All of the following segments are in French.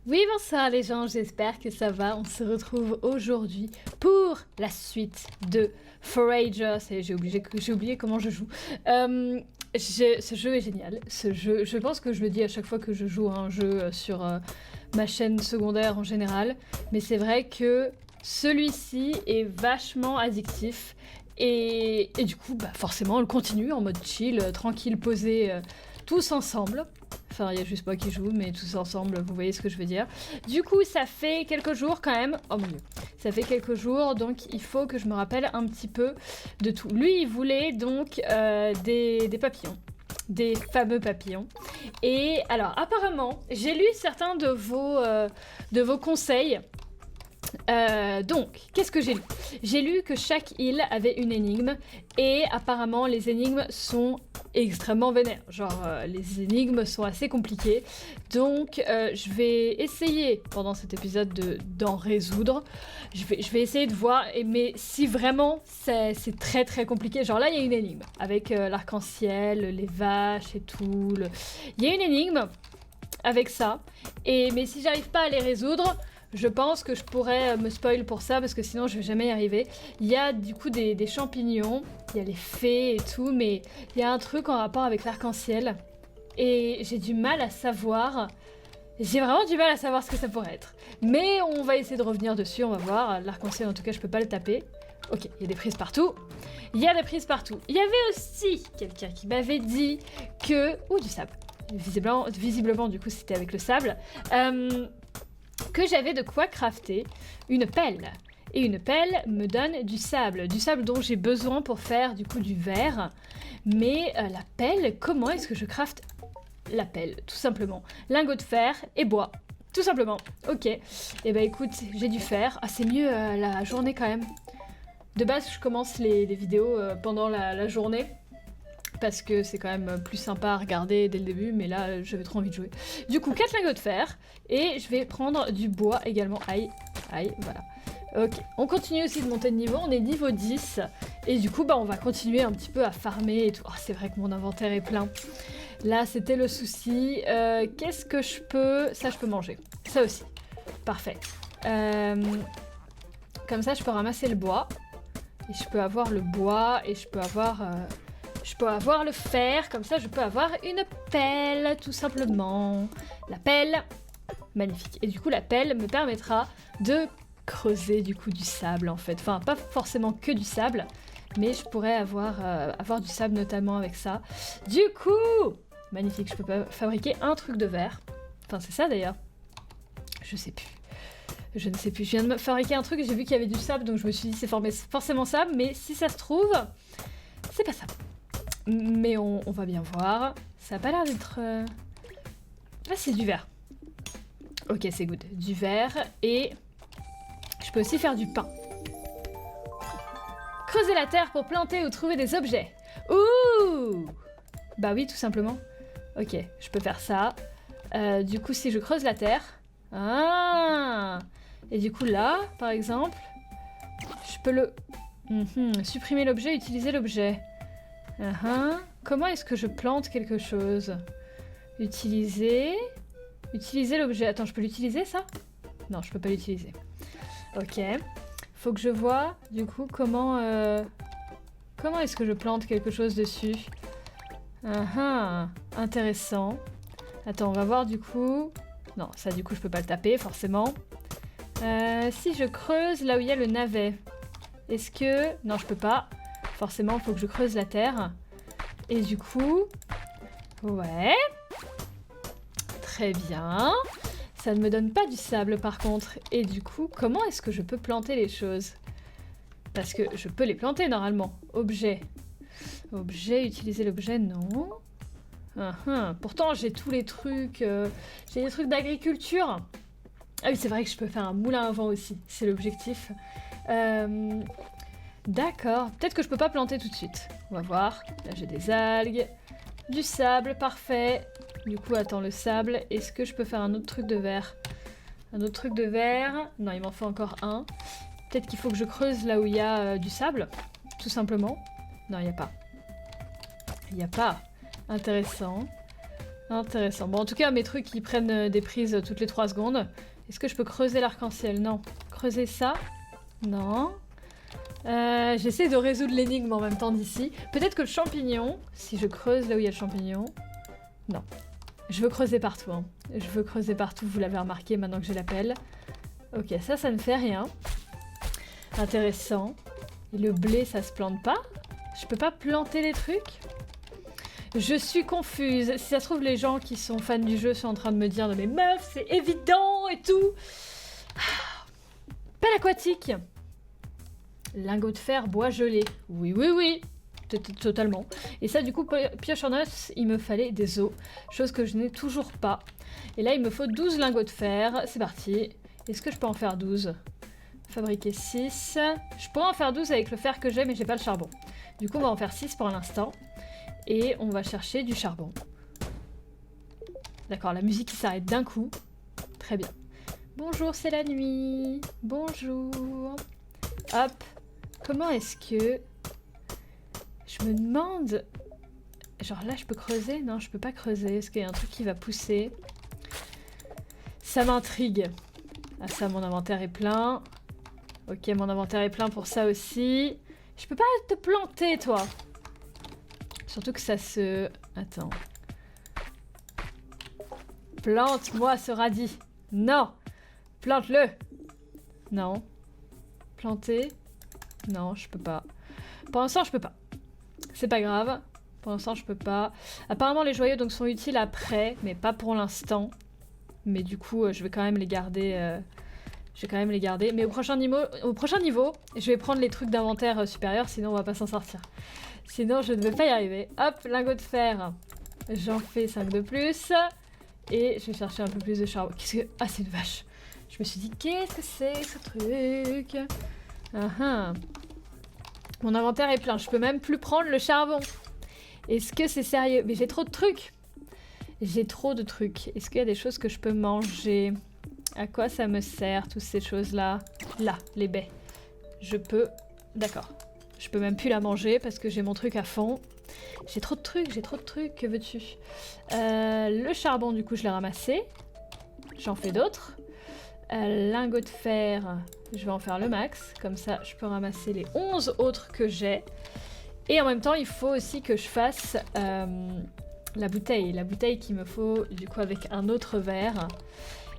Oui, bonsoir les gens, j'espère que ça va. On se retrouve aujourd'hui pour la suite de Forager. J'ai oublié comment je joue. Ce jeu est génial. Ce jeu, je pense que je le dis à chaque fois que je joue à un jeu sur ma chaîne secondaire en général. Mais c'est vrai que celui-ci est vachement addictif. Et du coup, forcément, on le continue en mode chill, tranquille, posé, tous ensemble. Enfin, il y a juste moi qui joue, mais tous ensemble, vous voyez ce que je veux dire. Du coup, ça fait quelques jours quand même. Oh mon dieu. Ça fait quelques jours, donc il faut que je me rappelle un petit peu de tout. Lui, il voulait donc des papillons. Des fameux papillons. Et alors, apparemment, j'ai lu certains de vos conseils. Donc, qu'est-ce que j'ai lu? J'ai lu que chaque île avait une énigme et apparemment les énigmes sont extrêmement vénères. Genre, les énigmes sont assez compliquées. Donc, je vais essayer pendant cet épisode d'en résoudre. Je vais essayer de voir, mais si vraiment c'est très très compliqué. Genre là, il y a une énigme avec l'arc-en-ciel, les vaches et tout. Il y a une énigme avec ça. Mais si j'arrive pas à les résoudre, je pense que je pourrais me spoil pour ça parce que sinon je vais jamais y arriver. Il y a du coup des champignons, il y a les fées et tout, mais il y a un truc en rapport avec l'arc-en-ciel et j'ai du mal à savoir. J'ai vraiment du mal à savoir ce que ça pourrait être. Mais on va essayer de revenir dessus, on va voir. L'arc-en-ciel en tout cas je peux pas le taper. Ok, il y a des prises partout. Il y a des prises partout. Il y avait aussi quelqu'un qui m'avait dit que... Ouh, du sable. Visiblement du coup c'était avec le sable. Que j'avais de quoi crafter une pelle. Et une pelle me donne du sable dont j'ai besoin pour faire du coup du verre. Mais la pelle, comment est-ce que je crafte la pelle? Tout simplement. Lingot de fer et bois. Tout simplement. Ok. Et bah écoute, j'ai du fer. Ah, c'est mieux la journée quand même. De base, je commence les vidéos pendant la journée. Parce que c'est quand même plus sympa à regarder dès le début, mais là j'avais trop envie de jouer. Du coup, 4 lingots de fer, et je vais prendre du bois également. Aïe, aïe, voilà. Ok, on continue aussi de monter de niveau, on est niveau 10, et du coup, on va continuer un petit peu à farmer et tout. Oh, c'est vrai que mon inventaire est plein. Là, c'était le souci. Qu'est-ce que je peux... Ça, je peux manger. Ça aussi. Parfait. Comme ça, je peux ramasser le bois, et je peux avoir le bois, et je peux avoir... Je peux avoir le fer, comme ça je peux avoir une pelle, tout simplement. La pelle, magnifique. Et du coup la pelle me permettra de creuser du coup du sable en fait. Enfin pas forcément que du sable, mais je pourrais avoir du sable notamment avec ça. Du coup, magnifique, je peux fabriquer un truc de verre. Enfin c'est ça d'ailleurs. Je sais plus. Je ne sais plus. Je viens de me fabriquer un truc et j'ai vu qu'il y avait du sable, donc je me suis dit c'est forcément sable, mais si ça se trouve, c'est pas ça. Mais on va bien voir. Ça a pas l'air d'être... Ah, c'est du verre. Ok, c'est good. Du verre et... Je peux aussi faire du pain. Creuser la terre pour planter ou trouver des objets. Ouh! Bah oui, tout simplement. Ok, je peux faire ça. Du coup, si je creuse la terre... Ah! Et du coup, là, par exemple, je peux le... supprimer l'objet, utiliser l'objet. Comment est-ce que je plante quelque chose? Utiliser l'objet. Attends, je peux l'utiliser ça? Non, je peux pas l'utiliser. Ok. Faut que je vois, du coup, comment est-ce que je plante quelque chose dessus? Intéressant. Attends, on va voir du coup... Non, ça du coup, je peux pas le taper, forcément. Si je creuse là où il y a le navet, est-ce que... Non, je peux pas. Forcément, il faut que je creuse la terre. Et du coup... Ouais. Très bien. Ça ne me donne pas du sable, par contre. Et du coup, comment est-ce que je peux planter les choses? Parce que je peux les planter, normalement. Objet. Objet, utiliser l'objet, non. Pourtant, j'ai tous les trucs... j'ai des trucs d'agriculture. Ah oui, c'est vrai que je peux faire un moulin à vent aussi. C'est l'objectif. D'accord, peut-être que je peux pas planter tout de suite. On va voir. Là j'ai des algues, du sable, parfait. Du coup, attends, le sable, est-ce que je peux faire un autre truc de verre? Un autre truc de verre? Non, il m'en faut encore un. Peut-être qu'il faut que je creuse là où il y a du sable, tout simplement. Non, il n'y a pas. Il n'y a pas. Intéressant. Intéressant. Bon, en tout cas, mes trucs, ils prennent des prises toutes les 3 secondes. Est-ce que je peux creuser l'arc-en-ciel? Non. Creuser ça? Non. J'essaie de résoudre l'énigme en même temps d'ici. Peut-être que le champignon, si je creuse là où il y a le champignon... Non. Je veux creuser partout. Hein. Je veux creuser partout, vous l'avez remarqué maintenant que j'ai la pelle. Ok, ça ne fait rien. Intéressant. Et le blé, ça se plante pas? Je peux pas planter les trucs? Je suis confuse. Si ça se trouve, les gens qui sont fans du jeu sont en train de me dire « Mais meuf, c'est évident et tout !» Pelle aquatique. Lingot de fer, bois gelé. Oui, oui, oui. Totalement. Et ça, du coup, pioche en os, il me fallait des os. Chose que je n'ai toujours pas. Et là, il me faut 12 lingots de fer. C'est parti. Est-ce que je peux en faire 12? Fabriquer 6. Je pourrais en faire 12 avec le fer que j'ai, mais j'ai pas le charbon. Du coup, on va en faire 6 pour l'instant. Et on va chercher du charbon. D'accord, la musique qui s'arrête d'un coup. Très bien. Bonjour, c'est la nuit. Bonjour. Hop. Comment est-ce que... Je me demande... Genre là, je peux creuser? Non, je peux pas creuser. Est-ce qu'il y a un truc qui va pousser? Ça m'intrigue. Ah ça, mon inventaire est plein. Ok, mon inventaire est plein pour ça aussi. Je peux pas te planter, toi. Surtout que ça se... Attends. Plante-moi ce radis. Non. Plante-le. Non. Planter. Non, je peux pas. Pour l'instant, je peux pas. C'est pas grave. Pour l'instant, je peux pas. Apparemment, les joyaux donc, sont utiles après, mais pas pour l'instant. Mais du coup, je vais quand même les garder... Je vais quand même les garder. Mais au prochain niveau, je vais prendre les trucs d'inventaire supérieur, sinon on va pas s'en sortir. Sinon, je ne vais pas y arriver. Hop, lingot de fer. J'en fais 5 de plus. Et je vais chercher un peu plus de charbon. Qu'est-ce que... Ah, c'est une vache. Je me suis dit, qu'est-ce que c'est ce truc? Mon inventaire est plein. Je peux même plus prendre le charbon. Est-ce que c'est sérieux? Mais j'ai trop de trucs. J'ai trop de trucs. Est-ce qu'il y a des choses que je peux manger? À quoi ça me sert, toutes ces choses-là? Là, les baies. Je peux... D'accord. Je peux même plus la manger parce que j'ai mon truc à fond. J'ai trop de trucs, que veux-tu? Le charbon, du coup, je l'ai ramassé. J'en fais d'autres. Lingot de fer, je vais en faire le max. Comme ça, je peux ramasser les 11 autres que j'ai. Et en même temps, il faut aussi que je fasse la bouteille. La bouteille qu'il me faut, du coup, avec un autre verre.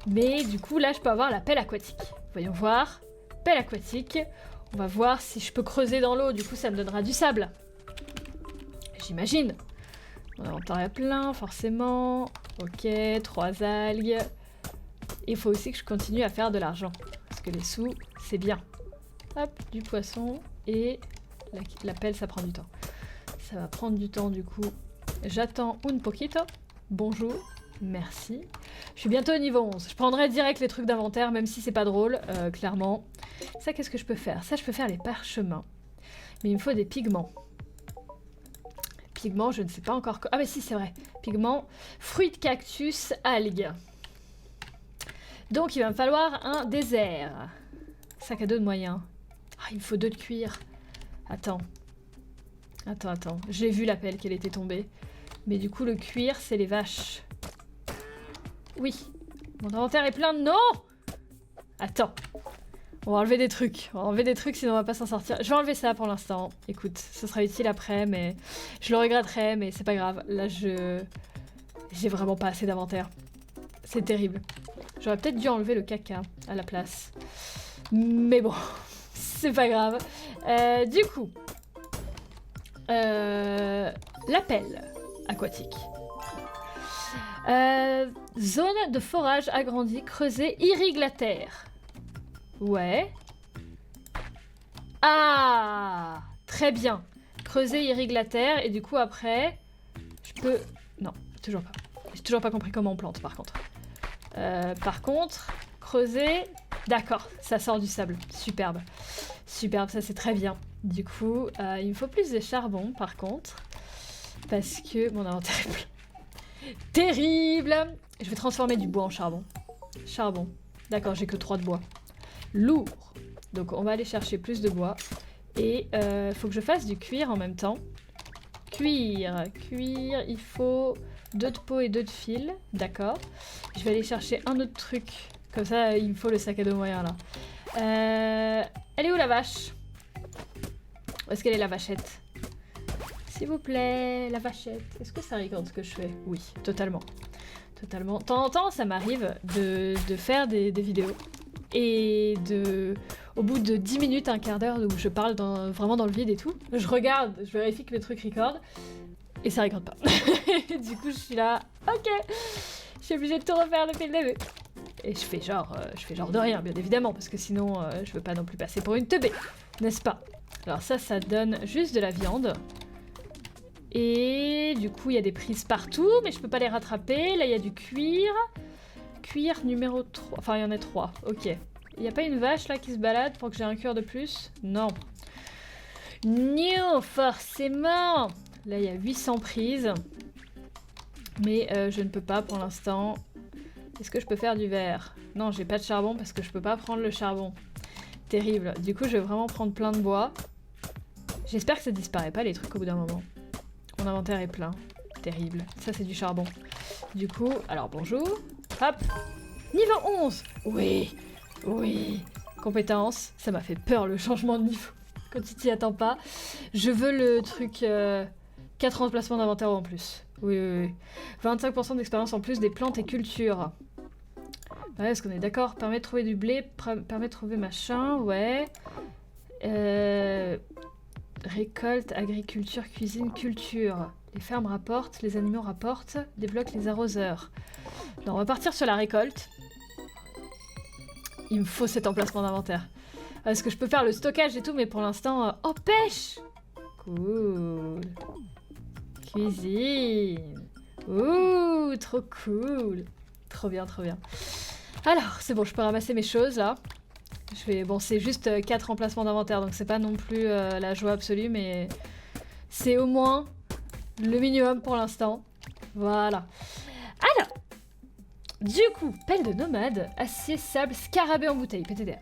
Mais du coup, là, je peux avoir la pelle aquatique. Voyons voir. Pelle aquatique. On va voir si je peux creuser dans l'eau. Du coup, ça me donnera du sable. J'imagine. Mon inventaire est plein, forcément. Ok, 3 algues. Il faut aussi que je continue à faire de l'argent. Parce que les sous, c'est bien. Hop, du poisson. Et la pelle, ça prend du temps. Ça va prendre du temps, du coup. J'attends un poquito. Bonjour. Merci. Je suis bientôt au niveau 11. Je prendrai direct les trucs d'inventaire, même si c'est pas drôle, clairement. Ça, qu'est-ce que je peux faire? Ça, je peux faire les parchemins. Mais il me faut des pigments. Pigments, je ne sais pas encore... Ah mais si, c'est vrai. Pigments, fruits de cactus, algues. Donc, il va me falloir un désert. Sac à dos de moyens. Ah, il me faut 2 de cuir. Attends. Attends. J'ai vu la pelle qu'elle était tombée. Mais du coup, le cuir, c'est les vaches. Oui. Mon inventaire est plein. Non! Attends. On va enlever des trucs. Sinon on va pas s'en sortir. Je vais enlever ça pour l'instant. Écoute, ce sera utile après, mais... Je le regretterai, mais c'est pas grave. Là, j'ai vraiment pas assez d'inventaire. C'est terrible. J'aurais peut-être dû enlever le caca à la place. Mais bon, c'est pas grave. Du coup... la pelle aquatique. Zone de forage agrandie, creusée, irrigue la terre. Ouais. Ah! Très bien. Creuser, irrigue la terre, et du coup après, je peux... Non, toujours pas. J'ai toujours pas compris comment on plante, par contre. Par contre, creuser... D'accord, ça sort du sable. Superbe. Superbe, ça c'est très bien. Du coup, il me faut plus de charbon, par contre. Parce que mon inventaire est plein. Terrible! Je vais transformer du bois en charbon. Charbon. D'accord, j'ai que 3 de bois. Lourd. Donc on va aller chercher plus de bois. Et faut que je fasse du cuir en même temps. Cuir, il faut 2 de peau et 2 de fil. D'accord. Je vais aller chercher un autre truc. Comme ça, il me faut le sac à dos moyen là. Elle est où la vache? Où est-ce qu'elle est la vachette? S'il vous plaît, la vachette. Est-ce que ça regarde ce que je fais? Oui, totalement. Totalement. De temps en temps, ça m'arrive de faire des vidéos. Et au bout de 10 minutes, un quart d'heure où je parle vraiment dans le vide et tout, je regarde, je vérifie que mes trucs recordent. Et ça regarde pas. Du coup, je suis là, ok. Je suis obligée de tout refaire depuis le début. Et je fais genre de rien, bien évidemment, parce que sinon, je veux pas non plus passer pour une teubée, n'est-ce pas? Alors ça donne juste de la viande. Et du coup, il y a des prises partout, mais je peux pas les rattraper. Là, il y a du cuir. Cuir numéro 3. Enfin, il y en a 3. Ok. Il n'y a pas une vache là qui se balade pour que j'ai un cuir de plus? Non. Non, forcément. Là, il y a 800 prises. Mais je ne peux pas pour l'instant. Est-ce que je peux faire du verre? Non, j'ai pas de charbon parce que je peux pas prendre le charbon. Terrible. Du coup, je vais vraiment prendre plein de bois. J'espère que ça disparaît pas les trucs au bout d'un moment. Mon inventaire est plein. Terrible. Ça, c'est du charbon. Du coup, alors bonjour. Hop. Niveau 11. Oui. Oui. Compétence. Ça m'a fait peur le changement de niveau. Quand tu t'y attends pas. Je veux le truc 4 emplacements d'inventaire en plus. Oui, oui, oui. 25% d'expérience en plus des plantes et cultures. Ouais, est-ce qu'on est d'accord? Permet de trouver du blé, permet de trouver machin, ouais. Récolte, agriculture, cuisine, culture. Les fermes rapportent, les animaux rapportent, débloque les arroseurs. Non, on va partir sur la récolte. Il me faut cet emplacement d'inventaire. Parce que je peux faire le stockage et tout, mais pour l'instant... Oh, pêche! Cool. Cuisine. Ouh, trop cool. Trop bien, trop bien. Alors, c'est bon, je peux ramasser mes choses, là. Bon, c'est juste 4 emplacements d'inventaire, donc c'est pas non plus la joie absolue, mais c'est au moins le minimum pour l'instant. Voilà. Alors, du coup, pelle de nomade, acier, sable, scarabée en bouteille, PTDR.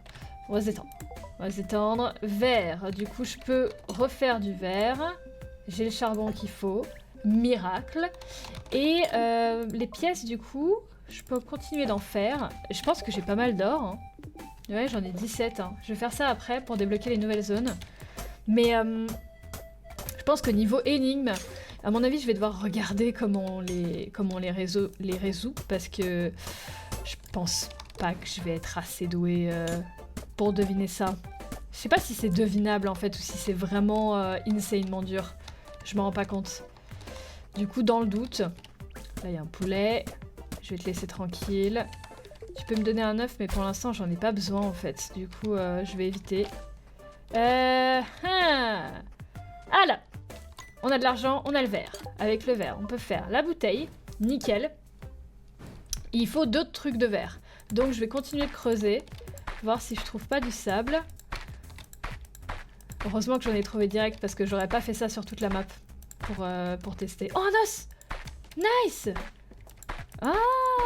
On va se détendre. On va se détendre. Verre, du coup, je peux refaire du verre. J'ai le charbon qu'il faut. Miracle. Et les pièces, du coup, je peux continuer d'en faire. Je pense que j'ai pas mal d'or, hein. Ouais, j'en ai 17. Hein. Je vais faire ça après pour débloquer les nouvelles zones. Mais je pense que niveau énigme, à mon avis, je vais devoir regarder comment on les résout parce que je pense pas que je vais être assez douée pour deviner ça. Je sais pas si c'est devinable en fait ou si c'est vraiment insanement dur. Je m'en rends pas compte. Du coup, dans le doute, là il y a un poulet. Je vais te laisser tranquille. Tu peux me donner un œuf, mais pour l'instant, j'en ai pas besoin, en fait. Du coup, je vais éviter. Alors, on a de l'argent, on a le verre. Avec le verre, on peut faire la bouteille. Nickel. Il faut d'autres trucs de verre. Donc, je vais continuer de creuser. Voir si je trouve pas du sable. Heureusement que j'en ai trouvé direct, parce que j'aurais pas fait ça sur toute la map pour tester. Oh, un os! Nice! Ah,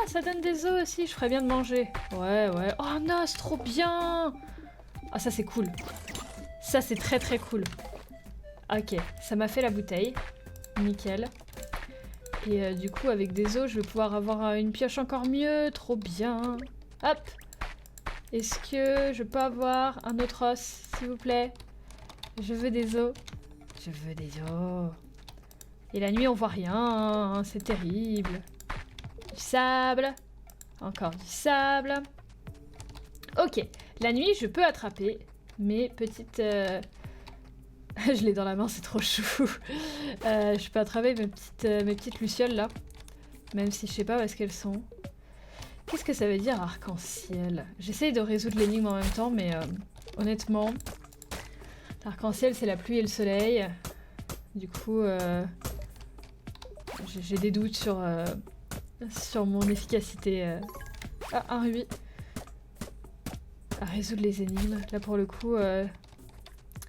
ça donne des os aussi, je ferais bien de manger. Ouais, ouais. Oh, un os, trop bien! Ah, ça c'est cool. Ça c'est très très cool. Ok, ça m'a fait la bouteille. Nickel. Et du coup, avec des os, je vais pouvoir avoir une pioche encore mieux. Trop bien. Hop! Est-ce que je peux avoir un autre os, s'il vous plaît? Je veux des os. Je veux des os. Et la nuit, on voit rien, hein, c'est terrible. Du sable. Encore du sable. Ok. La nuit, je peux attraper mes petites... je l'ai dans la main, c'est trop chou. Je peux attraper mes petites lucioles, là. Même si je sais pas où est-ce qu'elles sont. Qu'est-ce que ça veut dire, arc-en-ciel? J'essaye de résoudre l'énigme en même temps, mais honnêtement... L'arc-en-ciel, c'est la pluie et le soleil. Du coup, j'ai des doutes sur mon efficacité. Ah, un rubis. À résoudre les énigmes. Là, pour le coup,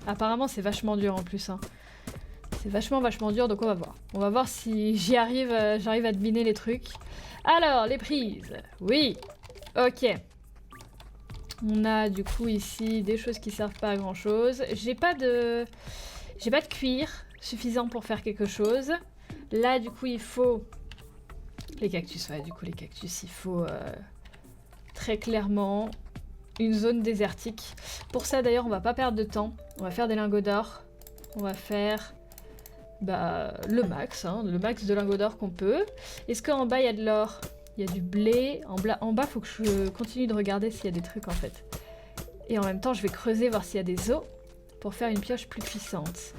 apparemment, c'est vachement dur en plus. Hein. C'est vachement dur, donc on va voir. On va voir si j'arrive à deviner les trucs. Alors, les prises. Oui. Ok. On a du coup ici des choses qui servent pas à grand chose. J'ai pas de cuir suffisant pour faire quelque chose. Là du coup il faut Les cactus, ouais, du coup, les cactus, il faut très clairement une zone désertique. Pour ça, d'ailleurs, on va pas perdre de temps. On va faire des lingots d'or. On va faire le max, hein, le max de lingots d'or qu'on peut. Est-ce qu'en bas, il y a de l'or? Il y a du blé. En bas, faut que je continue de regarder s'il y a des trucs, en fait. Et en même temps, je vais creuser, voir s'il y a des os pour faire une pioche plus puissante.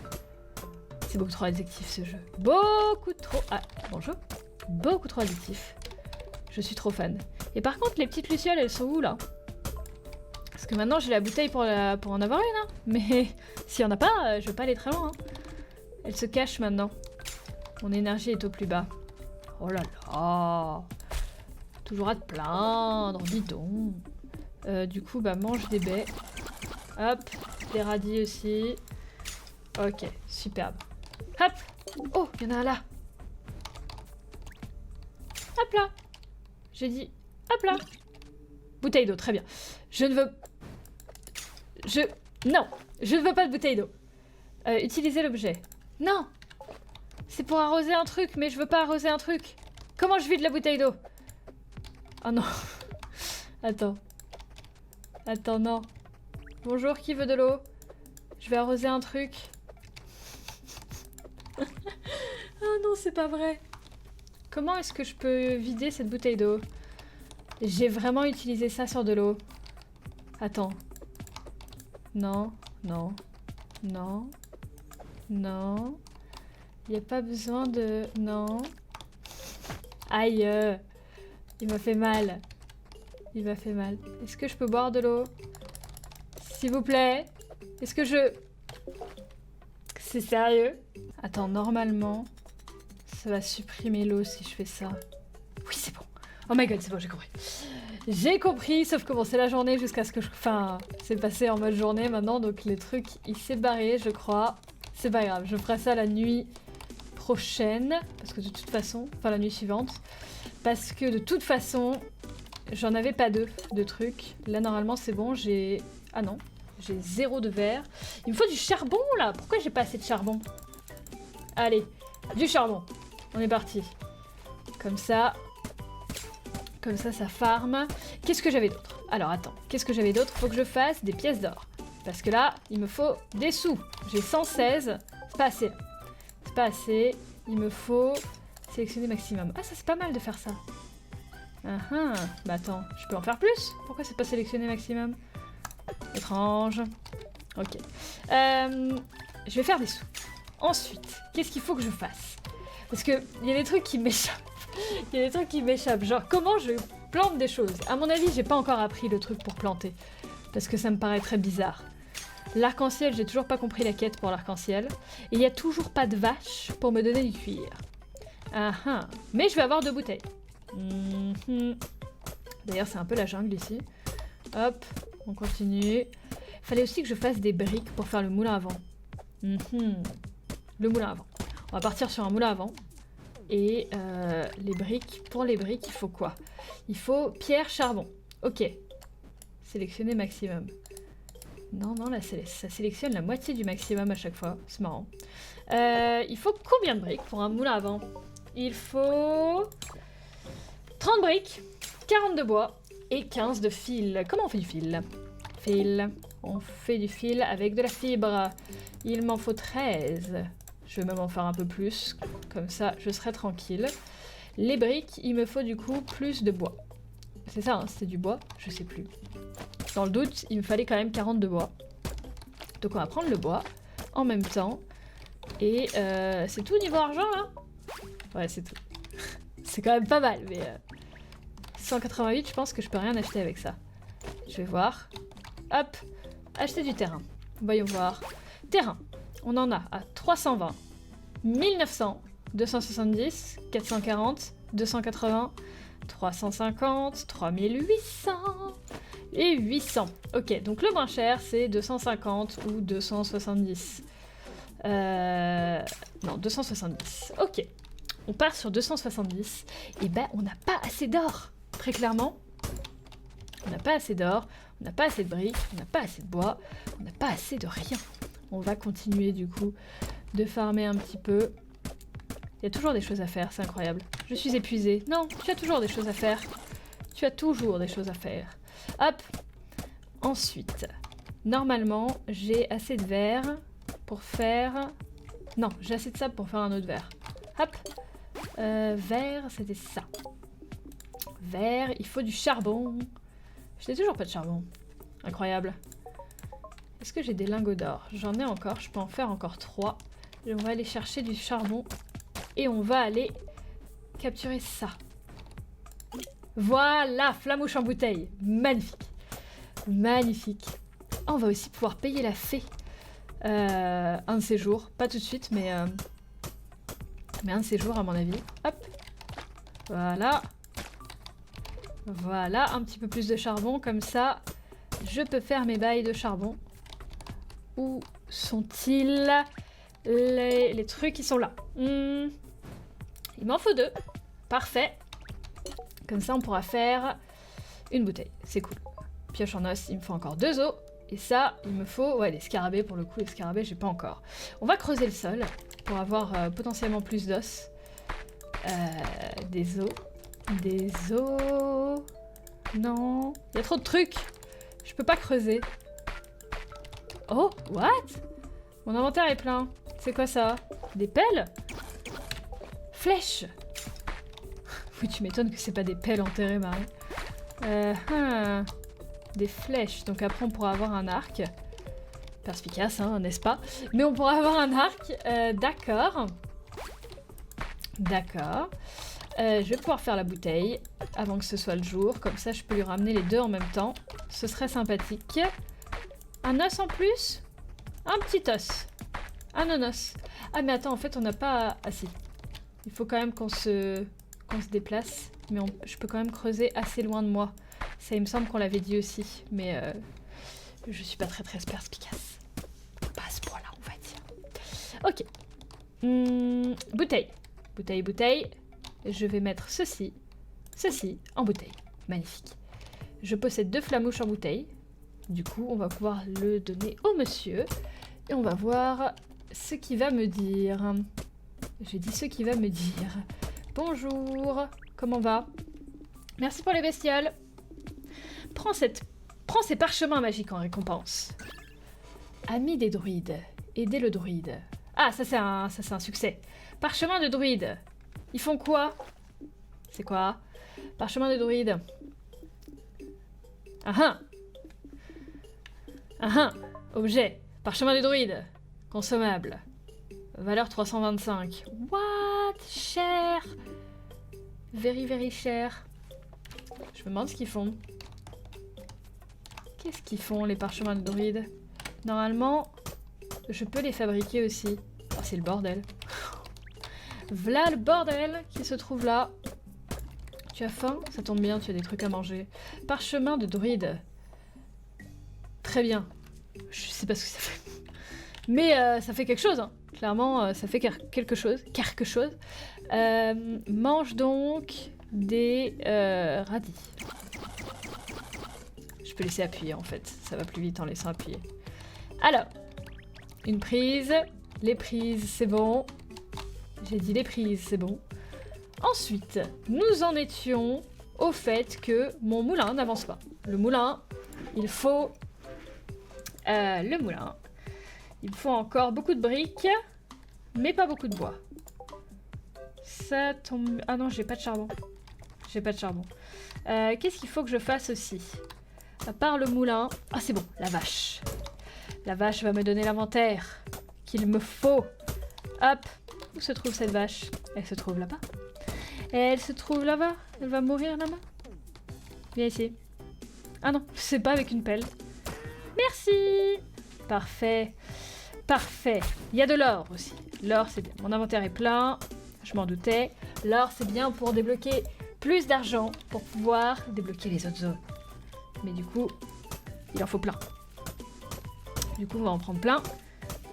C'est beaucoup trop addictif, ce jeu. Beaucoup trop... Ah, bonjour. Beaucoup trop addictif. Je suis trop fan. Et par contre, les petites lucioles, elles sont où, là? Parce que maintenant, j'ai la bouteille pour en avoir une, hein. Mais s'il y en a pas, je vais pas aller très loin, hein. Elle se cache maintenant. Mon énergie est au plus bas. Oh là là. Toujours à te plaindre, dis donc. Du coup, mange des baies. Hop, des radis aussi. Ok, superbe. Hop. Oh, il y en a un là. Hop là. J'ai dit, hop là. Bouteille d'eau, très bien. Je ne veux... Non, je ne veux pas de bouteille d'eau. Utiliser l'objet. Non. C'est pour arroser un truc, mais je veux pas arroser un truc. Comment je vide la bouteille d'eau? Oh non. Attends. Attends, non. Bonjour, qui veut de l'eau? Je vais arroser un truc. Oh non, c'est pas vrai. Comment est-ce que je peux vider cette bouteille d'eau? J'ai vraiment utilisé ça sur de l'eau. Attends. Non, non, non, non. Il n'y a pas besoin de... Non. Aïe. Il m'a fait mal. Il m'a fait mal. Est-ce que je peux boire de l'eau? S'il vous plaît. Est-ce que je... C'est sérieux? Attends, normalement, ça va supprimer l'eau si je fais ça. Oui, c'est bon. Oh my god, c'est bon, j'ai compris. J'ai compris, sauf que bon, c'est la journée jusqu'à ce que je... Enfin, c'est passé en mode journée maintenant, donc les trucs, il s'est barré, je crois. C'est pas grave, je ferai ça la nuit prochaine, parce que de toute façon... Enfin, la nuit suivante. Parce que de toute façon, j'en avais pas deux de trucs. Là, normalement, c'est bon, j'ai... Ah non, j'ai 0 de verre. Il me faut du charbon, là. Pourquoi j'ai pas assez de charbon? Allez, du charbon. On est parti. Comme ça, ça farme. Qu'est-ce que j'avais d'autre? Alors, attends. Qu'est-ce que j'avais d'autre? Faut que je fasse des pièces d'or. Parce que là, il me faut des sous. J'ai 116. C'est pas assez, là. C'est pas assez. Il me faut sélectionner maximum. Ah, ça, c'est pas mal de faire ça. Ah, bah attends. Je peux en faire plus? Pourquoi c'est pas sélectionné maximum? Étrange. Ok. Je vais faire des sous. Ensuite, qu'est-ce qu'il faut que je fasse? Parce que il y a des trucs qui m'échappent. Il y a des trucs qui m'échappent. Genre, comment je plante des choses? À mon avis, j'ai pas encore appris le truc pour planter. Parce que ça me paraît très bizarre. L'arc-en-ciel, j'ai toujours pas compris la quête pour l'arc-en-ciel. Et il y a toujours pas de vache pour me donner du cuir. Ah, mais je vais avoir 2 bouteilles. D'ailleurs, c'est un peu la jungle ici. Hop, on continue. Fallait aussi que je fasse des briques pour faire le moulin à vent. Le moulin à vent. On va partir sur un moulin à vent. Et les briques, pour les briques, il faut quoi? Il faut pierre, charbon. Ok. Sélectionner maximum. Non, là, ça sélectionne la moitié du maximum à chaque fois. C'est marrant. Il faut combien de briques pour un moulin à vent? Il faut 30 briques, 40 de bois et 15 de fil. Comment on fait du fil? On fait du fil avec de la fibre. Il m'en faut 13. Je vais même en faire un peu plus. Comme ça, je serai tranquille. Les briques, il me faut du coup plus de bois. C'est ça, hein, c'est du bois? Je sais plus. Dans le doute, il me fallait quand même 40 de bois. Donc on va prendre le bois en même temps. Et c'est tout niveau argent là? Ouais, c'est tout. C'est quand même pas mal, mais 188, je pense que je peux rien acheter avec ça. Je vais voir. Hop, acheter du terrain. Voyons voir. Terrain, on en a à 320, 1900, 270, 440, 280, 350, 3800 et 800. Ok, donc le moins cher, c'est 250 ou 270. Non, 270. Ok. On part sur 270. Et ben, on n'a pas assez d'or. Très clairement. On n'a pas assez d'or. On n'a pas assez de briques. On n'a pas assez de bois. On n'a pas assez de rien. On va continuer du coup de farmer un petit peu. Il y a toujours des choses à faire, c'est incroyable. Je suis épuisée. Non, tu as toujours des choses à faire. Tu as toujours des choses à faire. Hop. Ensuite, normalement, j'ai assez de verre pour faire... Non, j'ai assez de sable pour faire un autre verre. Hop. Verre, c'était ça. Verre, il faut du charbon. Je n'ai toujours pas de charbon. Incroyable. Est-ce que j'ai des lingots d'or? J'en ai encore, je peux en faire encore 3. On va aller chercher du charbon. Et on va aller capturer ça. Voilà, flamouche en bouteille. Magnifique. Magnifique. On va aussi pouvoir payer la fée. Un de ces jours. Pas tout de suite, mais un de ces jours à mon avis. Hop. Voilà. Voilà, un petit peu plus de charbon. Comme ça, je peux faire mes bails de charbon. Où sont-ils les trucs qui sont là? Il m'en faut 2. Parfait. Comme ça, on pourra faire une bouteille. C'est cool. Pioche en os, il me faut encore 2 os. Et ça, il me faut... Ouais, des scarabées pour le coup. Les scarabées, j'ai pas encore. On va creuser le sol pour avoir potentiellement plus d'os. Des os. Des os... Non. Il y a trop de trucs. Je peux pas creuser. Oh, what? Mon inventaire est plein. C'est quoi ça? Des pelles? Flèches? Oui, tu m'étonnes que c'est pas des pelles enterrées, Marie. Des flèches. Donc après, on pourra avoir un arc. Perspicace, hein, n'est-ce pas? Mais on pourra avoir un arc. D'accord. D'accord. Je vais pouvoir faire la bouteille avant que ce soit le jour. Comme ça, je peux lui ramener les 2 en même temps. Ce serait sympathique. Un os en plus? Un petit os. Un non-os. Ah, mais attends, en fait, on n'a pas... Ah, si. Il faut quand même qu'on se déplace. Mais je peux quand même creuser assez loin de moi. Ça, il me semble qu'on l'avait dit aussi. Mais je suis pas très perspicace. Pas à ce point-là, on va dire. Ok. Bouteille. Bouteille, bouteille. Je vais mettre ceci en bouteille. Magnifique. Je possède 2 flamouches en bouteille. Du coup, on va pouvoir le donner au monsieur. Et on va voir ce qu'il va me dire. J'ai dit ce qu'il va me dire. Bonjour, comment va? Merci pour les bestioles. Prends ces parchemins magiques en récompense. Ami des druides. Aider le druide. Ah, ça c'est un succès. Parchemin de druide. Ils font quoi? C'est quoi? Parchemin de druide. Ah ah. Ah ah. Objet. Parchemin de druide. Consommable. Valeur 325. What? Cher. Very cher. Je me demande ce qu'ils font. Qu'est-ce qu'ils font les parchemins de druide? Normalement, je peux les fabriquer aussi. Oh, c'est le bordel. V'là le bordel qui se trouve là. Tu as faim? Ça tombe bien, tu as des trucs à manger. Parchemin de druide. Très bien. Je sais pas ce que ça fait. Mais ça fait quelque chose, hein. Clairement, ça fait quelque chose. Mange donc des radis. Je peux laisser appuyer en fait. Ça va plus vite en laissant appuyer. Alors, une prise. Les prises, c'est bon. J'ai dit les prises, c'est bon. Ensuite, nous en étions au fait que mon moulin n'avance pas. Le moulin, il faut... il faut encore beaucoup de briques, mais pas beaucoup de bois. Ça tombe... Ah non, j'ai pas de charbon. Qu'est-ce qu'il faut que je fasse aussi? À part le moulin... Ah, c'est bon, la vache. La vache va me donner l'inventaire qu'il me faut. Hop. Où se trouve cette vache? Elle se trouve là-bas. Elle se trouve là-bas. Elle va mourir là-bas. Viens ici. Ah non, c'est pas avec une pelle. Merci. Parfait. Parfait. Il y a de l'or aussi. L'or, c'est bien. Mon inventaire est plein. Je m'en doutais. L'or, c'est bien pour débloquer plus d'argent pour pouvoir débloquer les autres zones. Mais du coup, il en faut plein. Du coup, on va en prendre plein.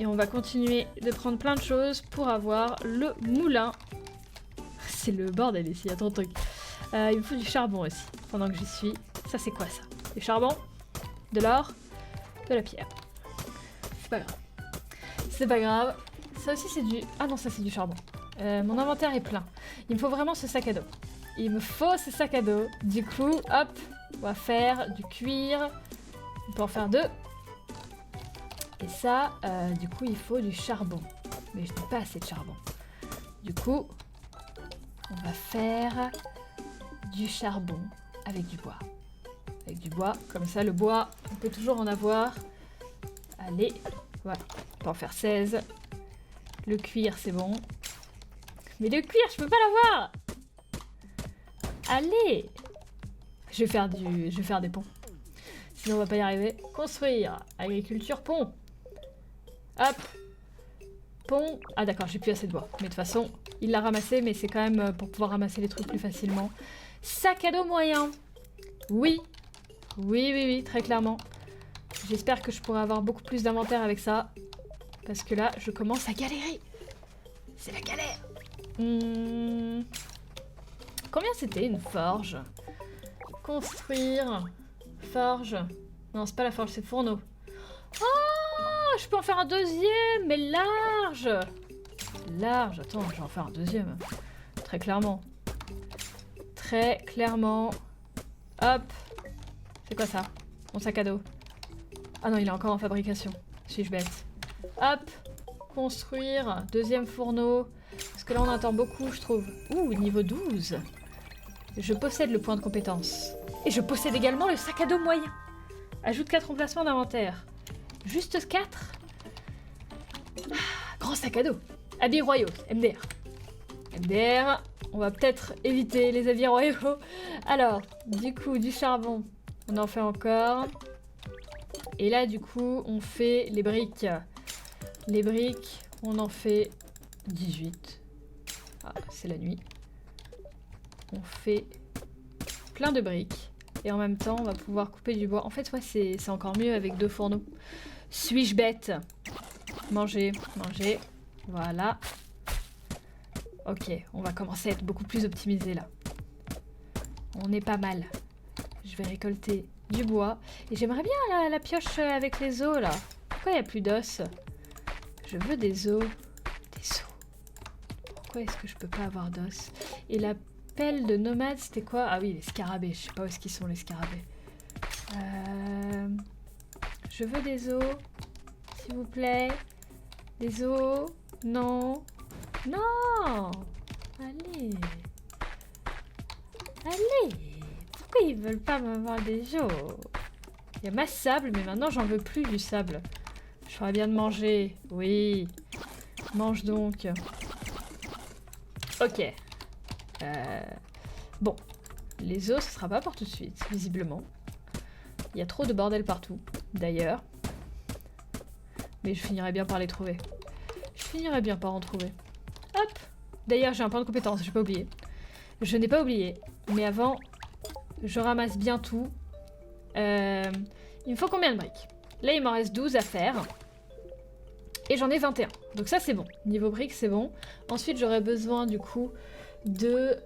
Et on va continuer de prendre plein de choses pour avoir le moulin. C'est le bordel ici, il y a trop de trucs. Il me faut du charbon aussi, pendant que j'y suis. Ça, c'est quoi ça? Du charbon, de l'or, de la pierre. C'est pas grave. C'est pas grave. Ça aussi, c'est du... Ah non, ça, c'est du charbon. Mon inventaire est plein. Il me faut vraiment ce sac à dos. Il me faut ce sac à dos. Du coup, hop, on va faire du cuir. On peut en faire 2. Et ça, du coup, il faut du charbon. Mais je n'ai pas assez de charbon. Du coup, on va faire du charbon avec du bois. Avec du bois, comme ça, le bois, on peut toujours en avoir. Allez, voilà, on peut en faire 16. Le cuir, c'est bon. Mais le cuir, je peux pas l'avoir. Allez, je vais faire des ponts. Sinon, on va pas y arriver. Construire, agriculture, pont. Hop. Pont. Ah d'accord, j'ai plus assez de bois. Mais de toute façon, il l'a ramassé, mais c'est quand même pour pouvoir ramasser les trucs plus facilement. Sac à dos moyen. Oui. Oui, très clairement. J'espère que je pourrai avoir beaucoup plus d'inventaire avec ça. Parce que là, je commence à galérer. C'est la galère. Combien c'était une forge? Construire. Forge. Non, c'est pas la forge, c'est fourneau. Oh, je peux en faire un deuxième, mais large. Large. Attends, je vais en faire un deuxième. Très clairement. Très clairement. Hop. C'est quoi ça? Mon sac à dos. Ah non, il est encore en fabrication. Suis-je bête? Hop. Construire. Deuxième fourneau. Parce que là, on attend beaucoup, je trouve. Ouh, niveau 12. Je possède le point de compétence. Et je possède également le sac à dos moyen. Ajoute 4 emplacements d'inventaire. Juste 4? Grand sac à dos. Habits royaux. MDR. MDR. On va peut-être éviter les habits royaux. Alors, du coup, du charbon. On en fait encore. Et là, du coup, on fait les briques. Les briques, on en fait 18. Ah, c'est la nuit. On fait plein de briques. Et en même temps, on va pouvoir couper du bois. En fait, ouais, c'est encore mieux avec 2 fourneaux. Suis-je bête? Manger, manger. Voilà. Ok, on va commencer à être beaucoup plus optimisé là. On est pas mal. Je vais récolter du bois. Et j'aimerais bien la pioche avec les os là. Pourquoi il n'y a plus d'os? Je veux des os. Des os. Pourquoi est-ce que je peux pas avoir d'os? Et la pelle de nomade, c'était quoi? Ah oui, les scarabées. Je sais pas où est-ce qu'ils sont les scarabées. Je veux des os. S'il vous plaît. Des os. Non. Non. Allez. Allez. Pourquoi ils veulent pas m'avoir des os? Il y a ma sable, mais maintenant j'en veux plus du sable. Je ferais bien de manger. Oui. Mange donc. Ok. Bon. Les os, ce sera pas pour tout de suite, visiblement. Il y a trop de bordel partout, d'ailleurs. Mais je finirai bien par les trouver. Je finirai bien par en trouver. Hop. D'ailleurs, j'ai un point de compétence, j'ai pas oublié. Je n'ai pas oublié. Mais avant, je ramasse bien tout. Il me faut combien de briques? Là, il m'en reste 12 à faire. Et j'en ai 21. Donc ça, c'est bon. Niveau briques, c'est bon. Ensuite, j'aurai besoin, du coup, de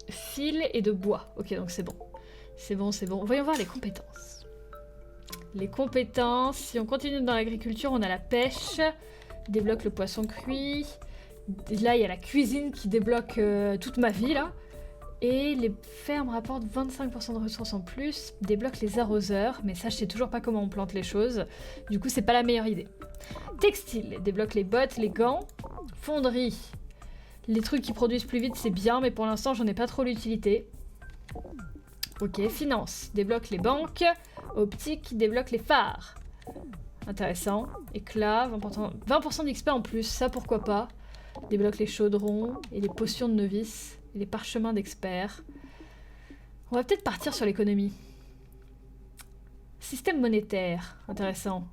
fil et de bois. Ok, donc c'est bon. C'est bon, c'est bon. Voyons voir les compétences. Les compétences. Si on continue dans l'agriculture, on a la pêche. Débloque le poisson cuit. Là, il y a la cuisine qui débloque toute ma vie, là. Et les fermes rapportent 25% de ressources en plus, débloquent les arroseurs, mais ça je sais toujours pas comment on plante les choses, du coup c'est pas la meilleure idée. Textile, débloque les bottes, les gants. Fonderie, les trucs qui produisent plus vite c'est bien, mais pour l'instant j'en ai pas trop l'utilité. Ok, finance, débloque les banques. Optique, débloque les phares. Intéressant. Éclat, 20% d'XP en plus, ça pourquoi pas. Débloque les chaudrons et les potions de novice. Et les parchemins d'experts. On va peut-être partir sur l'économie. Système monétaire. Intéressant.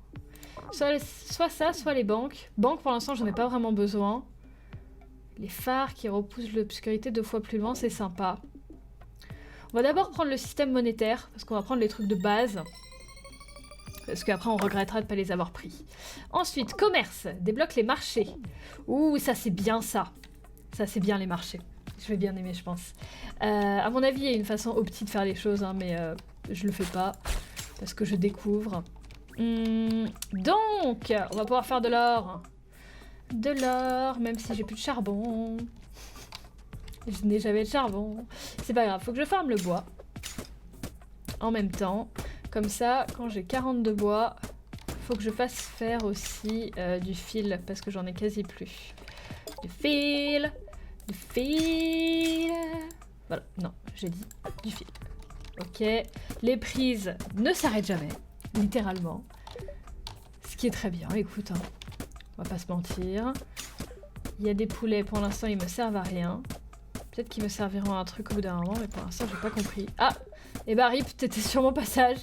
Soit ça, soit les banques. Banques, pour l'instant, j'en ai pas vraiment besoin. Les phares qui repoussent l'obscurité 2 fois plus loin, c'est sympa. On va d'abord prendre le système monétaire, parce qu'on va prendre les trucs de base. Parce qu'après, on regrettera de ne pas les avoir pris. Ensuite, commerce. Débloque les marchés. Ouh, ça, c'est bien ça. Ça, c'est bien les marchés. Je vais bien aimer, je pense. À mon avis, il y a une façon optique de faire les choses, hein, mais je le fais pas. Parce que je découvre. Donc, on va pouvoir faire de l'or. de l'or, même si j'ai plus de charbon. Je n'ai jamais de charbon. C'est pas grave, faut que je farme le bois. En même temps, comme ça, quand j'ai 42 bois, faut que je fasse faire aussi du fil, parce que j'en ai quasi plus. Du fil. Voilà, non, j'ai dit du fil. Ok, les prises ne s'arrêtent jamais, littéralement. Ce qui est très bien, écoute, hein. On va pas se mentir. Il y a des poulets, pour l'instant ils me servent à rien. Peut-être qu'ils me serviront à un truc au bout d'un moment, mais pour l'instant j'ai pas compris. Ah, et bah Rip, t'étais sur mon passage.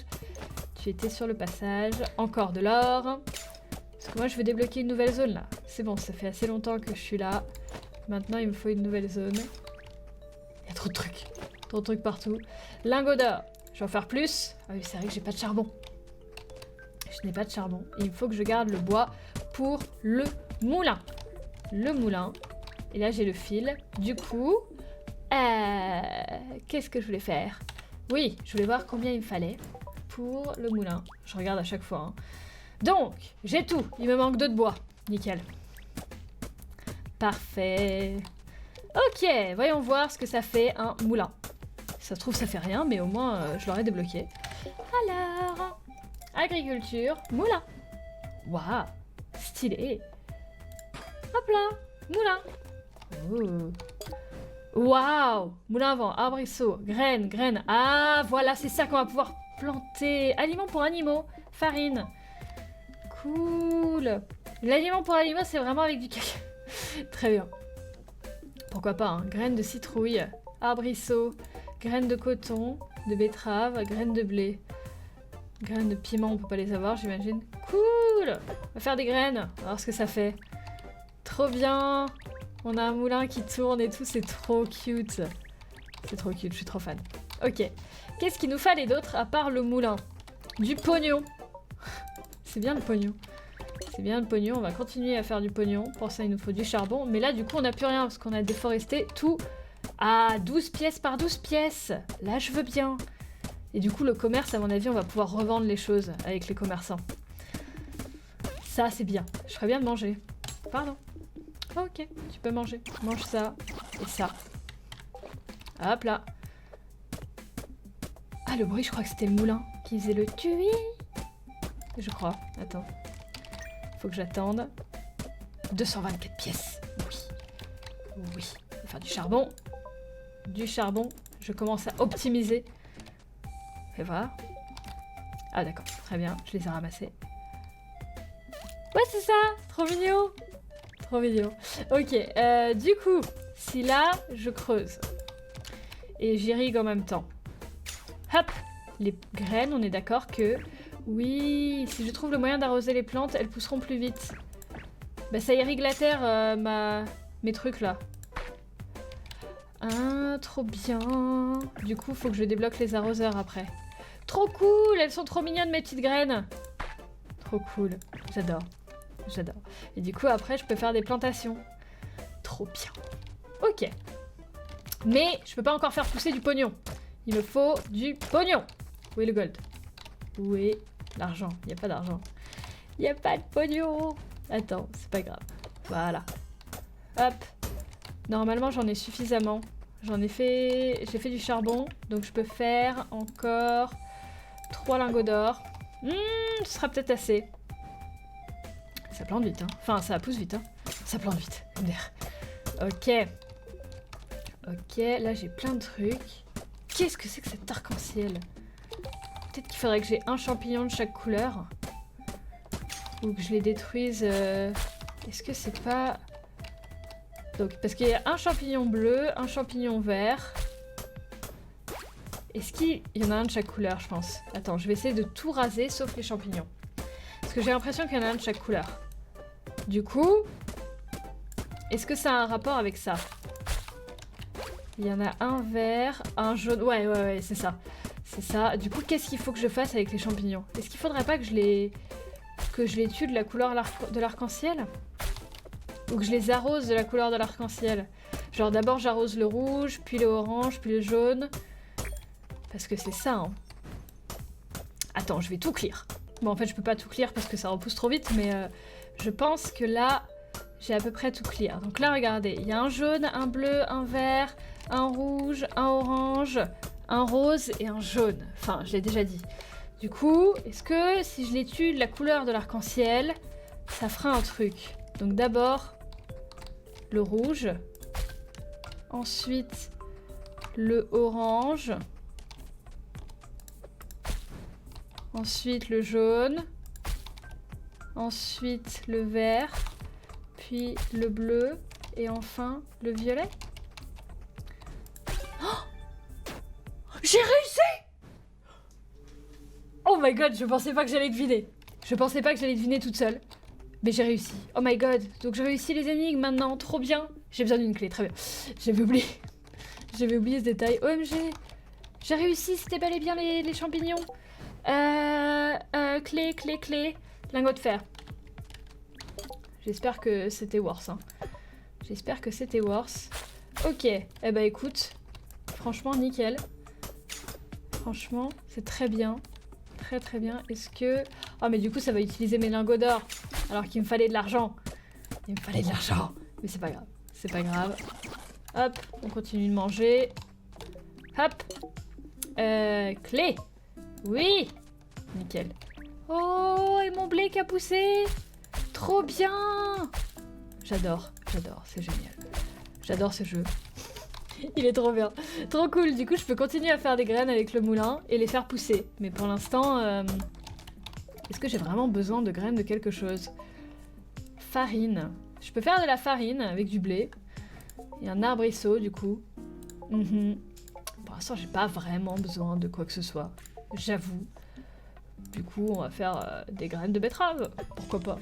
Tu étais sur le passage. Encore de l'or. Parce que moi je veux débloquer une nouvelle zone là. C'est bon, ça fait assez longtemps que je suis là. Maintenant il me faut une nouvelle zone. Il y a trop de trucs. Trop de trucs partout. Lingot d'or. Je vais en faire plus. Ah oui, c'est vrai que j'ai pas de charbon. Je n'ai pas de charbon. Et il faut que je garde le bois pour le moulin. Le moulin. Et là j'ai le fil. Du coup, qu'est-ce que je voulais faire? Oui, je voulais voir combien il me fallait pour le moulin. Je regarde à chaque fois. Hein. Donc, j'ai tout. Il me manque 2 de bois. Nickel. Parfait. Ok, voyons voir ce que ça fait un moulin. Ça se trouve, ça fait rien, mais au moins, je l'aurais débloqué. Alors, agriculture, moulin. Waouh, stylé. Hop là, moulin. Oh. Waouh, moulin à vent, arbrisseau, graines. Ah, voilà, c'est ça qu'on va pouvoir planter. Aliments pour animaux, farine. Cool. L'aliment pour animaux, c'est vraiment avec du caca. Très bien. Pourquoi pas, hein. Graines de citrouille, arbrisseau, graines de coton, de betterave, graines de blé. Graines de piment, on peut pas les avoir, j'imagine. Cool. On va faire des graines, on va voir ce que ça fait. Trop bien. On a un moulin qui tourne et tout, c'est trop cute. C'est trop cute, je suis trop fan. Ok. Qu'est-ce qu'il nous fallait d'autre à part le moulin? Du pognon. C'est bien le pognon. C'est bien le pognon, on va continuer à faire du pognon. Pour ça, il nous faut du charbon. Mais là, du coup, on n'a plus rien parce qu'on a déforesté tout à 12 pièces par 12 pièces. Là, je veux bien. Et du coup, le commerce, à mon avis, on va pouvoir revendre les choses avec les commerçants. Ça, c'est bien. Je ferais bien de manger. Pardon. Ok, tu peux manger. Mange ça et ça. Hop là. Ah, le bruit, je crois que c'était le moulin qui faisait le tui. Je crois. Attends. Faut que j'attende. 224 pièces. Oui. Oui. On va faire du charbon. Du charbon. Je commence à optimiser. Fais voir. Ah d'accord. Très bien. Je les ai ramassés. Ouais, c'est ça. Trop mignon. Trop mignon. Ok. Du coup, si là, je creuse. Et j'irrigue en même temps. Hop. Les graines, on est d'accord que... Oui, si je trouve le moyen d'arroser les plantes, elles pousseront plus vite. Bah ça irrigue la terre, mes trucs là. Ah, trop bien. Du coup, faut que je débloque les arroseurs après. Trop cool, elles sont trop mignonnes mes petites graines. Trop cool, j'adore. J'adore. Et du coup, après, je peux faire des plantations. Trop bien. Ok. Mais je peux pas encore faire pousser du pognon. Il me faut du pognon. Où est le gold? Où est l'argent? Il n'y a pas d'argent. Il n'y a pas de pognon. Attends, c'est pas grave. Voilà. Hop. Normalement, j'en ai suffisamment. J'ai fait du charbon. Donc, je peux faire encore 3 lingots d'or. Ce sera peut-être assez. Ça plante vite, hein. Enfin, ça pousse vite, hein. Ça plante vite. Ok. Ok, là, j'ai plein de trucs. Qu'est-ce que c'est que cet arc-en-ciel? Peut-être qu'il faudrait que j'ai un champignon de chaque couleur. Ou que je les détruise. Est-ce que c'est pas... Donc, parce qu'il y a un champignon bleu, un champignon vert. Est-ce qu'il y en a un de chaque couleur, je pense? Attends, je vais essayer de tout raser, sauf les champignons. Parce que j'ai l'impression qu'il y en a un de chaque couleur. Du coup, est-ce que ça a un rapport avec ça? Il y en a un vert, un jaune... Ouais, c'est ça. C'est ça. Du coup, qu'est-ce qu'il faut que je fasse avec les champignons? Est-ce qu'il faudrait pas que je les tue de la couleur de l'arc-en-ciel? Ou que je les arrose de la couleur de l'arc-en-ciel? Genre d'abord j'arrose le rouge, puis le orange, puis le jaune. Parce que c'est ça, hein. Attends, je vais tout clear. Bon, en fait, je peux pas tout clear parce que ça repousse trop vite, mais je pense que là, j'ai à peu près tout clear. Donc là, regardez, il y a un jaune, un bleu, un vert, un rouge, un orange, un rose et un jaune. Enfin, je l'ai déjà dit. Du coup, est-ce que si je les tue de la couleur de l'arc-en-ciel, ça fera un truc? Donc d'abord, le rouge. Ensuite, le orange. Ensuite, le jaune. Ensuite, le vert. Puis le bleu. Et enfin, le violet. Oh, j'ai réussi! Oh my god, je pensais pas que j'allais deviner. Je pensais pas que j'allais deviner toute seule. Mais j'ai réussi. Oh my god. Donc j'ai réussi les énigmes maintenant. Trop bien. J'ai besoin d'une clé. Très bien. J'avais oublié. J'avais oublié ce détail. OMG. J'ai réussi. C'était bel et bien les champignons. Clé. Lingot de fer. J'espère que c'était worse. Hein. J'espère que c'était worse. Ok. Eh ben écoute. Franchement, nickel. Franchement, c'est très bien. Très bien. Est-ce que... Oh mais du coup ça va utiliser mes lingots d'or. Alors qu'il me fallait de l'argent. Il me fallait de l'argent. Mais c'est pas grave. C'est pas grave. Hop, on continue de manger. Hop. Clé. Oui. Nickel. Oh, et mon blé qui a poussé. Trop bien. J'adore, c'est génial. J'adore ce jeu. Il est trop bien. Trop cool. Du coup, je peux continuer à faire des graines avec le moulin et les faire pousser. Mais pour l'instant, est-ce que j'ai vraiment besoin de graines de quelque chose? Farine. Je peux faire de la farine avec du blé. Et un arbrisseau, du coup. Pour l'instant, j'ai pas vraiment besoin de quoi que ce soit. J'avoue. Du coup, on va faire des graines de betterave. Pourquoi pas?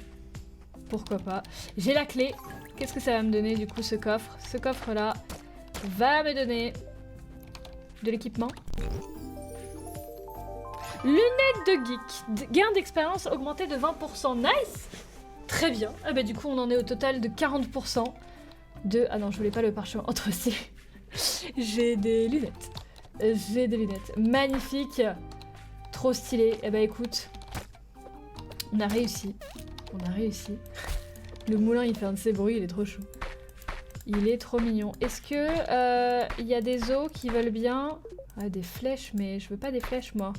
Pourquoi pas? J'ai la clé. Qu'est-ce que ça va me donner, du coup, ce coffre? Ce coffre-là va me donner de l'équipement. Lunettes de geek. Gain d'expérience augmenté de 20%. Nice! Très bien. Ah bah du coup, on en est au total de 40% de... Ah non, je voulais pas le parchemin entrecier. J'ai des lunettes. J'ai des lunettes. Magnifique. Trop stylé. Eh bah écoute, on a réussi. On a réussi. Le moulin, il fait un de ses bruits, il est trop chou. Il est trop mignon. Est-ce que y a des os qui veulent bien... Ah, des flèches, mais je veux pas des flèches, moi.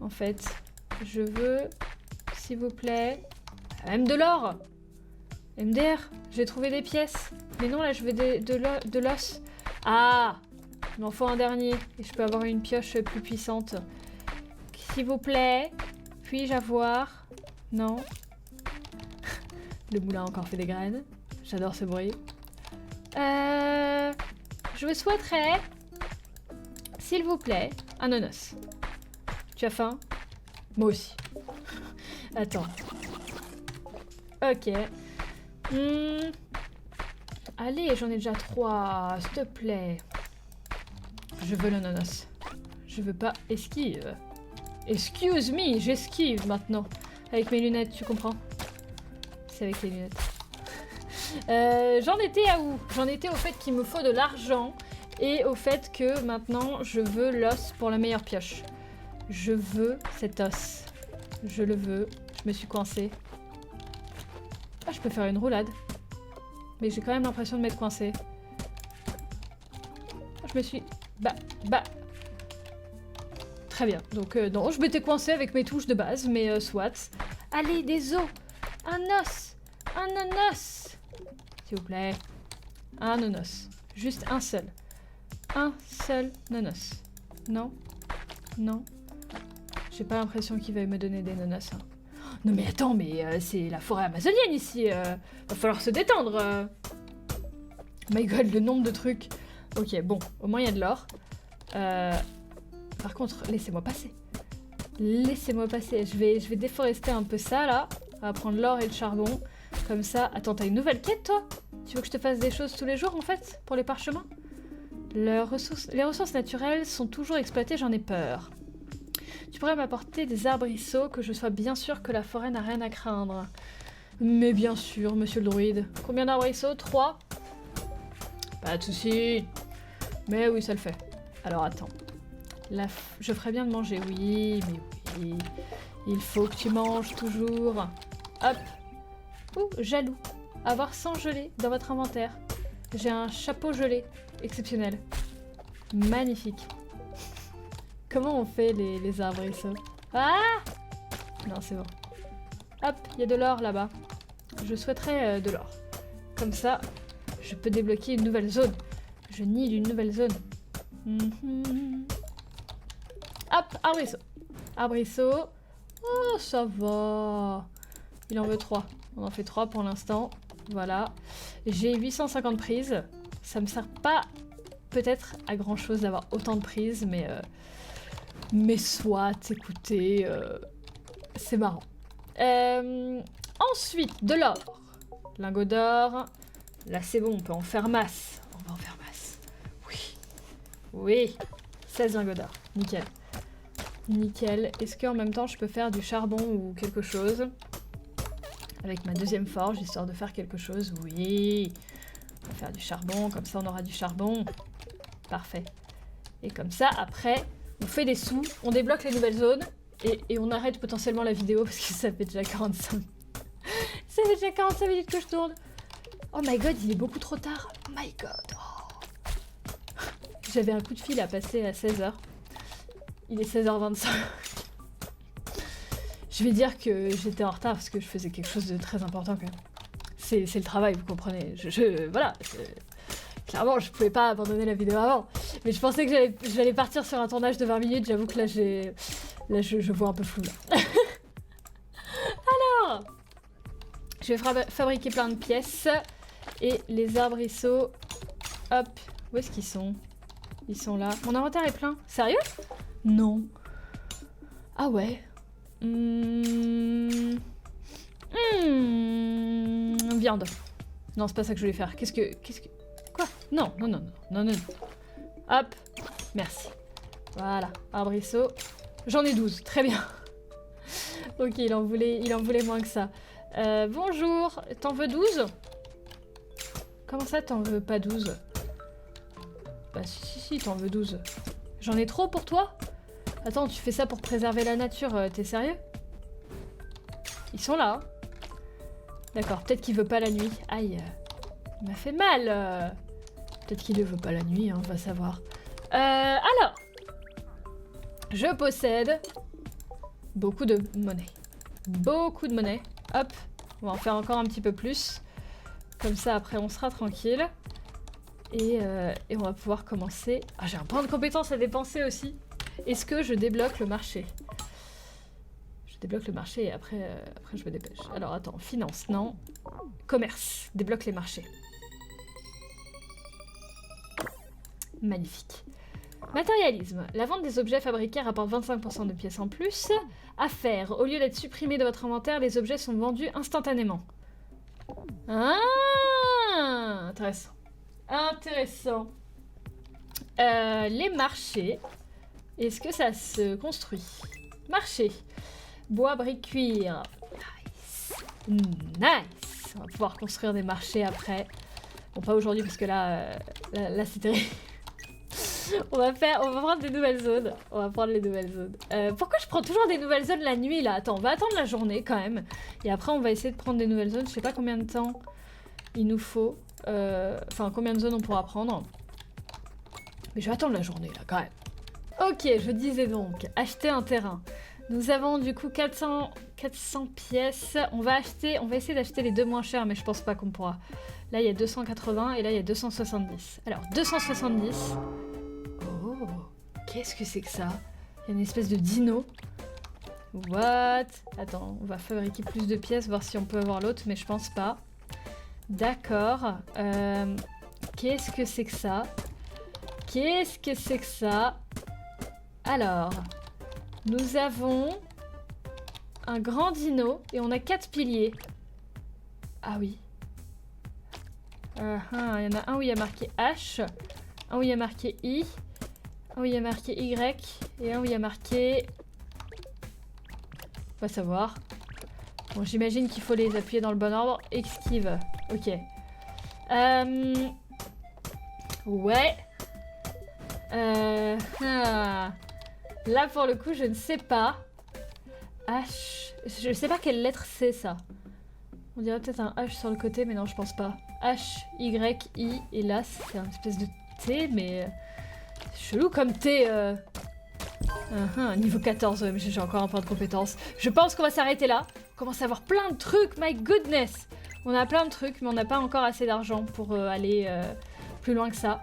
En fait, je veux, s'il vous plaît... Même de l'or! MDR, j'ai trouvé des pièces. Mais non, là, je veux de l'os. Ah! Il m'en faut un dernier. Et je peux avoir une pioche plus puissante. S'il vous plaît, puis-je avoir... Non. Le moulin a encore fait des graines. J'adore ce bruit. Je souhaiterais, s'il vous plaît, un ananas. Tu as faim? Moi aussi. Attends. Ok. Allez, j'en ai déjà 3, s'il te plaît. Je veux l'ananas. Je veux pas esquive. Excuse me, j'esquive maintenant. Avec mes lunettes, tu comprends? C'est avec les lunettes. J'en étais à où? J'en étais au fait qu'il me faut de l'argent et au fait que maintenant je veux l'os pour la meilleure pioche. Je veux cet os. Je le veux. Je me suis coincée. Ah, je peux faire une roulade. Mais j'ai quand même l'impression de m'être coincée. Je me suis... Bah... Très bien. Donc non, je m'étais coincée avec mes touches de base, mais soit. Allez, des os. Un os. Un ananas. S'il vous plaît. Un ananas. Juste un seul. Un seul ananas. Non. Non. J'ai pas l'impression qu'il va me donner des ananas. Hein. Non mais attends, mais c'est la forêt amazonienne ici. Va falloir se détendre. Oh my god, le nombre de trucs. Ok, bon, au moins il y a de l'or. Par contre, laissez-moi passer. Laissez-moi passer. Je vais déforester un peu ça, là. On va prendre l'or et le charbon. Comme ça... Attends, t'as une nouvelle quête, toi? Tu veux que je te fasse des choses tous les jours, en fait? Pour les parchemins? Les ressources naturelles sont toujours exploitées, j'en ai peur. Tu pourrais m'apporter des arbrisseaux, que je sois bien sûr que la forêt n'a rien à craindre. Mais bien sûr, monsieur le druide. Combien d'arbrisseaux? 3? Pas de soucis. Mais oui, ça le fait. Alors, attends. Je ferais bien de manger, oui, mais oui. Il faut que tu manges toujours. Hop. Ouh, jaloux. avoir 100 gelées dans votre inventaire. J'ai un chapeau gelé. Exceptionnel. Magnifique. Comment on fait les arbrisseaux? Ah! Non, c'est bon. Hop, il y a de l'or là-bas. Je souhaiterais de l'or. Comme ça, je peux débloquer une nouvelle zone. Je nie d'une nouvelle zone. Hop, arbrisseau. Arbrisseau. Oh, ça va. Il en veut 3. On en fait 3 pour l'instant. Voilà. J'ai 850 prises. Ça me sert pas peut-être à grand chose d'avoir autant de prises, mais soit, écoutez, c'est marrant. Ensuite, de l'or. Lingot d'or. Là, c'est bon, on peut en faire masse. On va en faire masse. Oui. Oui. 16 lingots d'or. Nickel. Nickel. Est-ce qu'en même temps, je peux faire du charbon ou quelque chose? Avec ma deuxième forge, histoire de faire quelque chose. Oui. On va faire du charbon, comme ça on aura du charbon. Parfait. Et comme ça, après, on fait des sous, on débloque les nouvelles zones, et on arrête potentiellement la vidéo, parce que ça fait déjà 45... ça fait déjà 45 minutes que je tourne. Oh my god, il est beaucoup trop tard. Oh my god. Oh. J'avais un coup de fil à passer à 16h. Il est 16h25. Je vais dire que j'étais en retard parce que je faisais quelque chose de très important quand même. C'est le travail, vous comprenez. Voilà. Clairement, je pouvais pas abandonner la vidéo avant. Mais je pensais que j'allais partir sur un tournage de 20 minutes. J'avoue que là, je vois un peu flou. Là. Alors, je vais fabriquer plein de pièces. Et les arbrisseaux, hop, où est-ce qu'ils sont? Ils sont là. Mon inventaire est plein. Sérieux? Non. Ah ouais. Viande. Non, c'est pas ça que je voulais faire. Qu'est-ce que... Quoi? Non. Hop. Merci. Voilà. Arbrisseau. J'en ai 12. Très bien. Ok, il en voulait moins que ça. Bonjour. T'en veux 12? Comment ça, t'en veux pas 12? Bah si, t'en veux 12. J'en ai trop pour toi? Attends, tu fais ça pour préserver la nature, t'es sérieux? Ils sont là, hein. D'accord, peut-être qu'il veut pas la nuit. Aïe, il m'a fait mal. Peut-être qu'il ne veut pas la nuit, hein, on va savoir. Alors, je possède beaucoup de monnaie. Beaucoup de monnaie. Hop, on va en faire encore un petit peu plus. Comme ça, après, on sera tranquille. Et on va pouvoir commencer... Ah, j'ai un point de compétence à dépenser aussi. Est-ce que je débloque le marché? Je débloque le marché et après je me dépêche. Alors, attends, finance, non. Commerce, débloque les marchés. Magnifique. Matérialisme. La vente des objets fabriqués rapporte 25% de pièces en plus. Affaires. Au lieu d'être supprimés de votre inventaire, les objets sont vendus instantanément. Ah, intéressant. Intéressant. Les marchés. Est-ce que ça se construit? Marché. Bois, briques, cuir. Nice. Nice. On va pouvoir construire des marchés après. Bon, pas aujourd'hui parce que là c'est terrible. On va prendre des nouvelles zones. On va prendre les nouvelles zones. Pourquoi je prends toujours des nouvelles zones la nuit là? Attends, on va attendre la journée quand même. Et après on va essayer de prendre des nouvelles zones. Je sais pas combien de temps il nous faut. Enfin, combien de zones on pourra prendre. Mais je vais attendre la journée là quand même. Ok, je disais donc, acheter un terrain. Nous avons du coup 400 pièces. On va essayer d'acheter les deux moins chers, mais je pense pas qu'on pourra. Là, il y a 280 et là, il y a 270. Alors, 270. Oh, qu'est-ce que c'est que ça? Il y a une espèce de dino. What? Attends, on va fabriquer plus de pièces, voir si on peut avoir l'autre, mais je pense pas. D'accord. Qu'est-ce que c'est que ça? Qu'est-ce que c'est que ça? Alors, nous avons un grand dino et on a 4 piliers. Ah oui. Il y en a un où il y a marqué H, un où il y a marqué I, un où il y a marqué Y et un où il y a marqué... On va savoir. Bon, j'imagine qu'il faut les appuyer dans le bon ordre. Esquive. Ok. Ouais. Là, pour le coup, je ne sais pas. H... Je sais pas quelle lettre c'est, ça. On dirait peut-être un H sur le côté, mais non, je pense pas. H, Y, I, et là, c'est un espèce de T, mais... chelou comme T, niveau 14, mais j'ai encore un point de compétence. Je pense qu'on va s'arrêter là. On commence à avoir plein de trucs, my goodness. On a plein de trucs, mais on n'a pas encore assez d'argent pour aller plus loin que ça.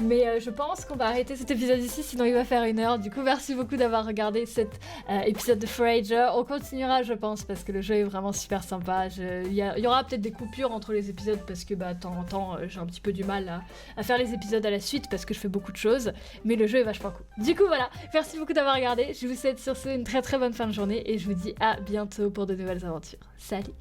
Mais je pense qu'on va arrêter cet épisode ici, sinon il va faire 1 heure. Du coup, merci beaucoup d'avoir regardé cet épisode de Forager. On continuera, je pense, parce que le jeu est vraiment super sympa. Il y aura peut-être des coupures entre les épisodes, parce que de temps en temps, j'ai un petit peu du mal à faire les épisodes à la suite, parce que je fais beaucoup de choses. Mais le jeu est vachement cool. Du coup, voilà, merci beaucoup d'avoir regardé. Je vous souhaite sur ce une très très bonne fin de journée, et je vous dis à bientôt pour de nouvelles aventures. Salut!